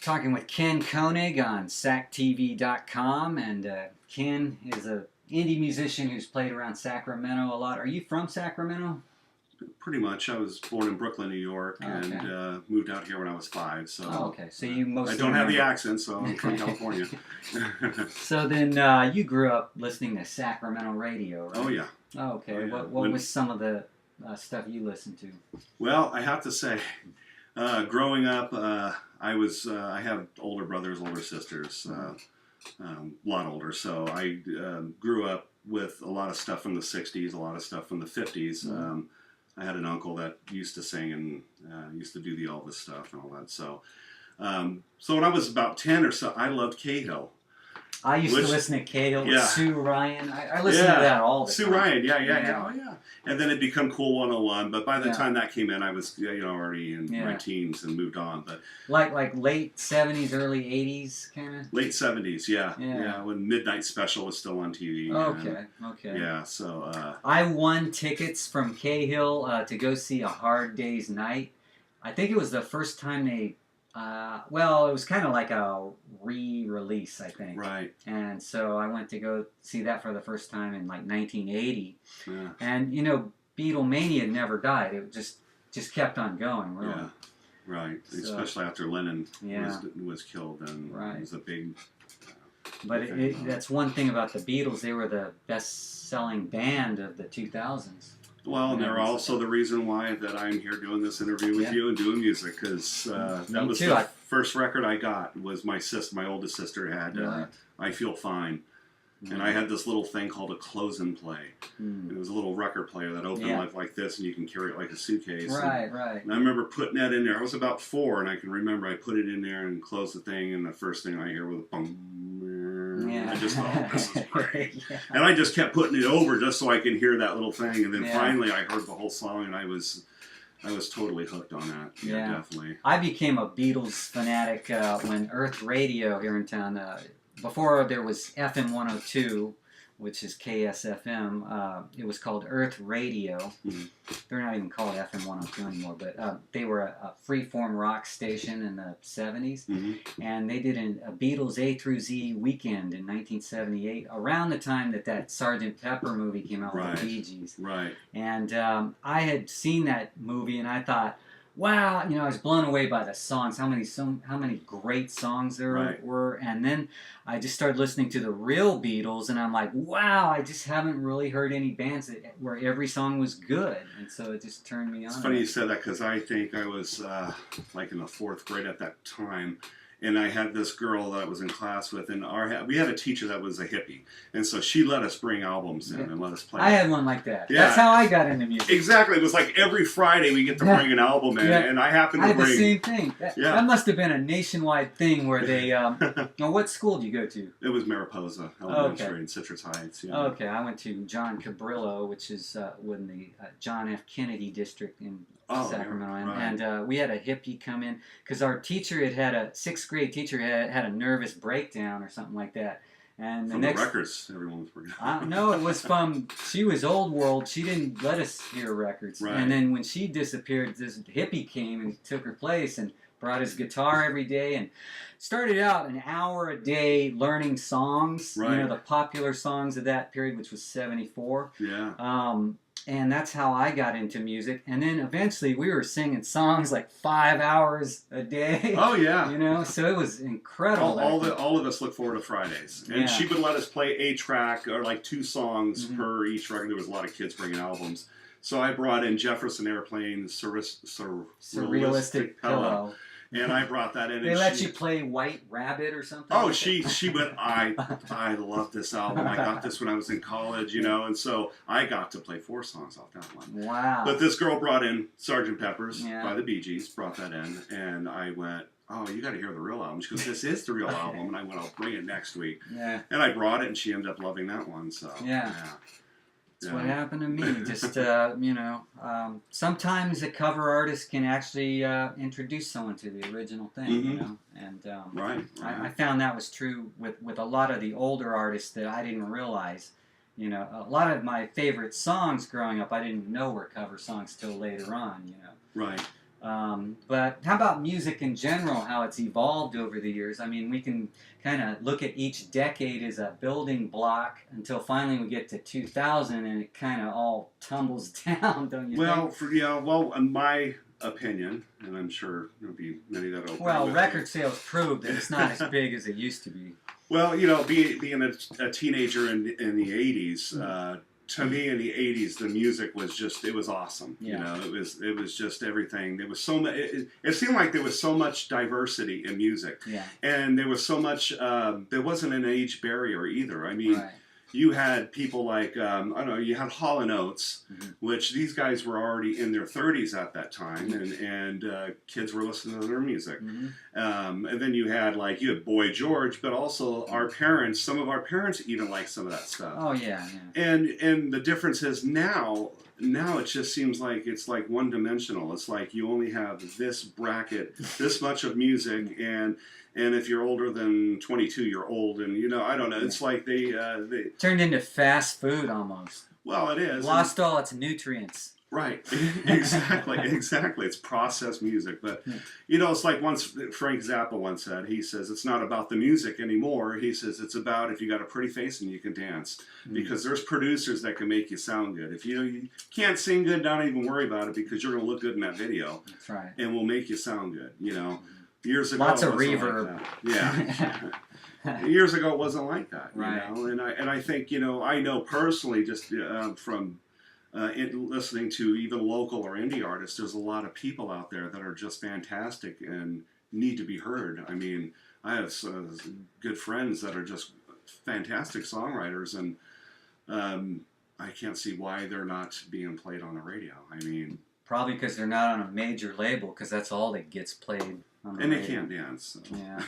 Talking with Ken Koenig on SacTV.com, and Ken is an indie musician who's played around Sacramento a lot. Are you from Sacramento? Pretty much. I was born in Brooklyn, New York, and moved out here when I was 5. So, okay. So you mostly I don't have the accent, so I'm from California. So then you grew up listening to Sacramento radio, right? Oh yeah. Oh, okay. Oh, yeah. What was some of the stuff you listened to? Well, I have to say, growing up, I have older brothers, older sisters, a lot older. So I grew up with a lot of stuff from the 60s, a lot of stuff from the 50s. I had an uncle that used to sing and used to do the Elvis stuff and all that. So when I was about 10 or so, I loved Cahill. I used to listen to Cahill with Yeah. Sue Ryan. I listened to that all the time. Sue Ryan, yeah. Oh, yeah. And then it became Cool 101. But by the time that came in, I was already in my teens and moved on. But like late 70s, early 80s, kind of. Late 70s, yeah. When Midnight Special was still on TV. Okay. Yeah. So I won tickets from Cahill to go see A Hard Day's Night. I think it was the first time they. It was kind of like a re-release, I think. Right. And so I went to go see that for the first time in like 1980. Yeah. And Beatlemania never died. It just kept on going. Really. Yeah. Right. So, especially after Lennon was killed, and it was a big. But that's one thing about the Beatles. They were the best-selling band of the 2000s. Well, and they're also the reason why that I'm here doing this interview with you and doing music, because that was the first record I got. Was my oldest sister had I Feel Fine, and I had this little thing called a close and play. And it was a little record player that opened like this, and you can carry it like a suitcase. Right. And I remember putting that in there. I was about 4, and I can remember I put it in there and closed the thing, and the first thing I hear was boom. I just thought, oh, this is great. And I just kept putting it over just so I could hear that little thing. And then finally I heard the whole song, and I was totally hooked on that. Yeah, definitely. I became a Beatles fanatic when Earth Radio here in town, before there was FM 102, which is KSFM, it was called Earth Radio. They're not even called FM 102 anymore, but they were a freeform rock station in the 70s, and they did a Beatles A through Z weekend in 1978, around the time that Sgt. Pepper movie came out with the Bee Gees. Right. And I had seen that movie, and I thought, wow, I was blown away by the songs, how many great songs there were. And then I just started listening to the real Beatles, and I'm like, wow, I just haven't really heard any bands where every song was good. And so it just turned me on. It's funny you said that, because I think I was like in the 4th grade at that time. And I had this girl that I was in class with, and we had a teacher that was a hippie, and so she let us bring albums in and let us play. I had one like that. Yeah. That's how I got into music. Exactly. It was like every Friday we get to bring an album in, and I happened to bring... I had the same thing. That must have been a nationwide thing where they... what school did you go to? It was Mariposa Elementary in Citrus Heights. Yeah. Okay, I went to John Cabrillo, which is in the John F. Kennedy district in Sacramento, and we had a hippie come in because our teacher had a 6th grade teacher had a nervous breakdown or something like that, and the records everyone was bringing. No, it was from she was old world. She didn't let us hear records, and then when she disappeared, this hippie came and took her place and brought his guitar every day and started out an hour a day learning songs, the popular songs of that period, which was 74. And that's how I got into music. And then eventually we were singing songs like 5 hours a day. Oh, yeah. So it was incredible. All of us look forward to Fridays. And she would let us play a track or like 2 songs per each record. There was a lot of kids bringing albums. So I brought in Jefferson Airplane's Surrealistic Pillow. And I brought that in. They let you play White Rabbit or something? Oh, she went, I love this album. I got this when I was in college, and so I got to play 4 songs off that one. Wow. But this girl brought in Sgt. Pepper's by the Bee Gees, brought that in, and I went, oh, you got to hear the real album. She goes, this is the real album. And I went, I'll bring it next week. Yeah. And I brought it, and she ended up loving that one. So That's what happened to me. Just, sometimes a cover artist can actually introduce someone to the original thing, And I found that was true with a lot of the older artists that I didn't realize. A lot of my favorite songs growing up, I didn't know were cover songs till later on, Right. But how about music in general, how it's evolved over the years. I mean, we can kind of look at each decade as a building block until finally we get to 2000 and it kind of all tumbles down, don't you think? Well, in my opinion, and I'm sure there'll be many that will. Well, record sales prove that it's not as big as it used to be. Well, being a teenager in the '80s, to me in the '80s, the music was it was awesome. Yeah. It was just everything. There was so much. It seemed like there was so much diversity in music, Yeah. and there was so much. There wasn't an age barrier either. I mean. Right. You had people like, I don't know, you had Hall & Oates, which these guys were already in their 30s at that time, and kids were listening to their music. And then you had Boy George, but also some of our parents even liked some of that stuff. Oh, yeah. And the difference is now it just seems like it's like one-dimensional. It's like you only have this bracket, this much of music, and if you're older than 22, you're old, and I don't know. It's like they turned into fast food almost. Well, it is lost all its nutrients. Right, exactly. It's processed music, but it's like Frank Zappa once said. He says it's not about the music anymore. He says it's about if you got a pretty face and you can dance, because there's producers that can make you sound good. If you can't sing good, don't even worry about it, because you're going to look good in that video. That's right. And we'll make you sound good. Years ago, lots of reverb. Yeah. Years ago, it wasn't like that. Right. And I think I know personally just from. Listening to even local or indie artists, there's a lot of people out there that are just fantastic and need to be heard. I mean, I have good friends that are just fantastic songwriters, and I can't see why they're not being played on the radio. I mean, probably because they're not on a major label, because that's all that gets played on the radio. They can't dance. So. Yeah.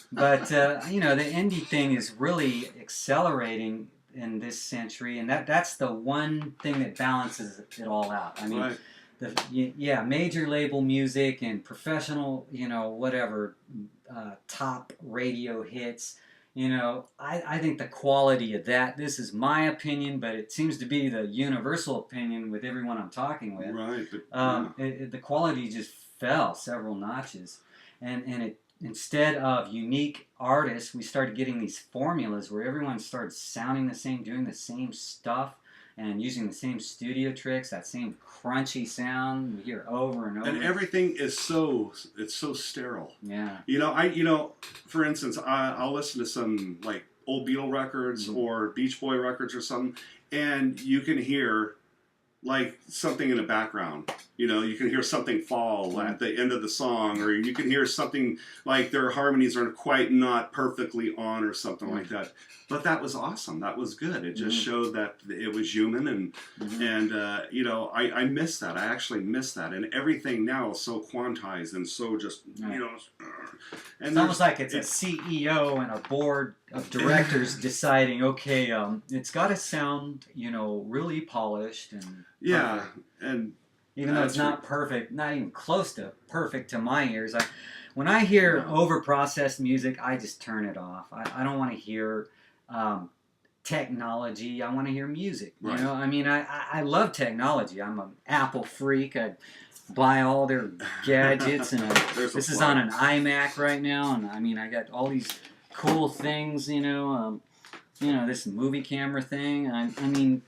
But, the indie thing is really accelerating in this century, and that's the one thing that balances it all out. I mean, right. Major label music and professional, whatever, top radio hits. I think the quality of that. This is my opinion, but it seems to be the universal opinion with everyone I'm talking with. Right. But, the quality just fell several notches, and it. Instead of unique artists, we started getting these formulas where everyone started sounding the same, doing the same stuff, and using the same studio tricks, that same crunchy sound we hear over and over. And everything is so sterile. Yeah. For instance, I'll listen to some like old Beatle records or Beach Boy records or something, and you can hear like something in the background. You can hear something fall at the end of the song, or you can hear something like their harmonies are not perfectly on or something like that. But that was awesome. That was good. It just showed that it was human, and I miss that. I actually miss that. And everything now is so quantized and so just and it's almost like it's a CEO and a board of directors deciding, okay, it's got to sound really polished and perfect. And even though it's not perfect, not even close to perfect to my ears. When I hear over-processed music, I just turn it off. I don't want to hear technology. I want to hear music. Right. I mean, I love technology. I'm an Apple freak. I buy all their gadgets, and this is on an iMac right now. And I mean, I got all these cool things. This movie camera thing. I mean.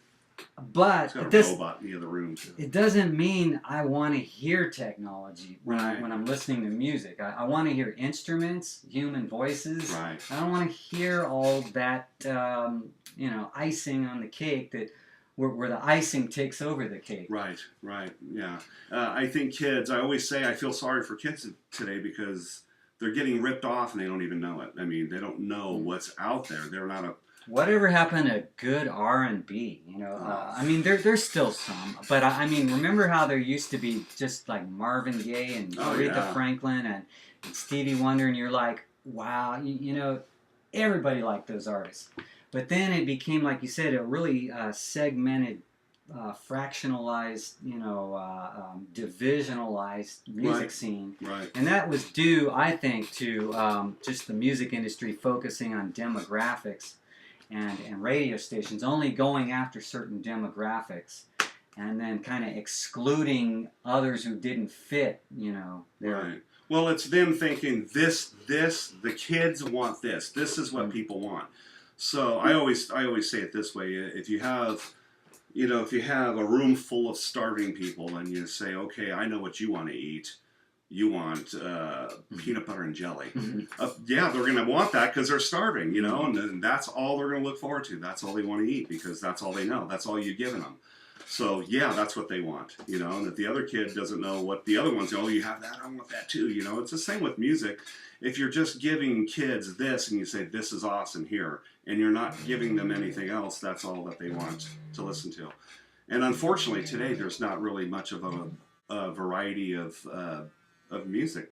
But it's got a robot in the other room too. It doesn't mean I want to hear technology when I'm listening to music. I want to hear instruments, human voices. Right. I don't want to hear all that icing on the cake that where the icing takes over the cake. Right. Yeah. I think kids. I always say I feel sorry for kids today because they're getting ripped off and they don't even know it. I mean, they don't know what's out there. They're not a Whatever happened to good R&B? I mean, there's still some, but I mean, remember how there used to be just like Marvin Gaye and Aretha Franklin and Stevie Wonder, and you're like, wow, everybody liked those artists. But then it became, like you said, a really segmented, fractionalized, divisionalized music scene. Right. And that was due, I think, to just the music industry focusing on demographics. And radio stations only going after certain demographics. and then kind of excluding others who didn't fit, you know. Right. Well, it's them thinking the kids want this. This is what people want. So I always say it this way: if you have, if you have a room full of starving people, and you say, okay, I know what you want to eat. You want peanut butter and jelly. Yeah, they're going to want that because they're starving, and that's all they're going to look forward to. That's all they want to eat because that's all they know. That's all you've given them. So, yeah, that's what they want, and if the other kid doesn't know what the other ones, oh, you have that, I want that too, It's the same with music. If you're just giving kids this and you say, this is awesome here, and you're not giving them anything else, that's all that they want to listen to. And unfortunately, today, there's not really much of a variety of music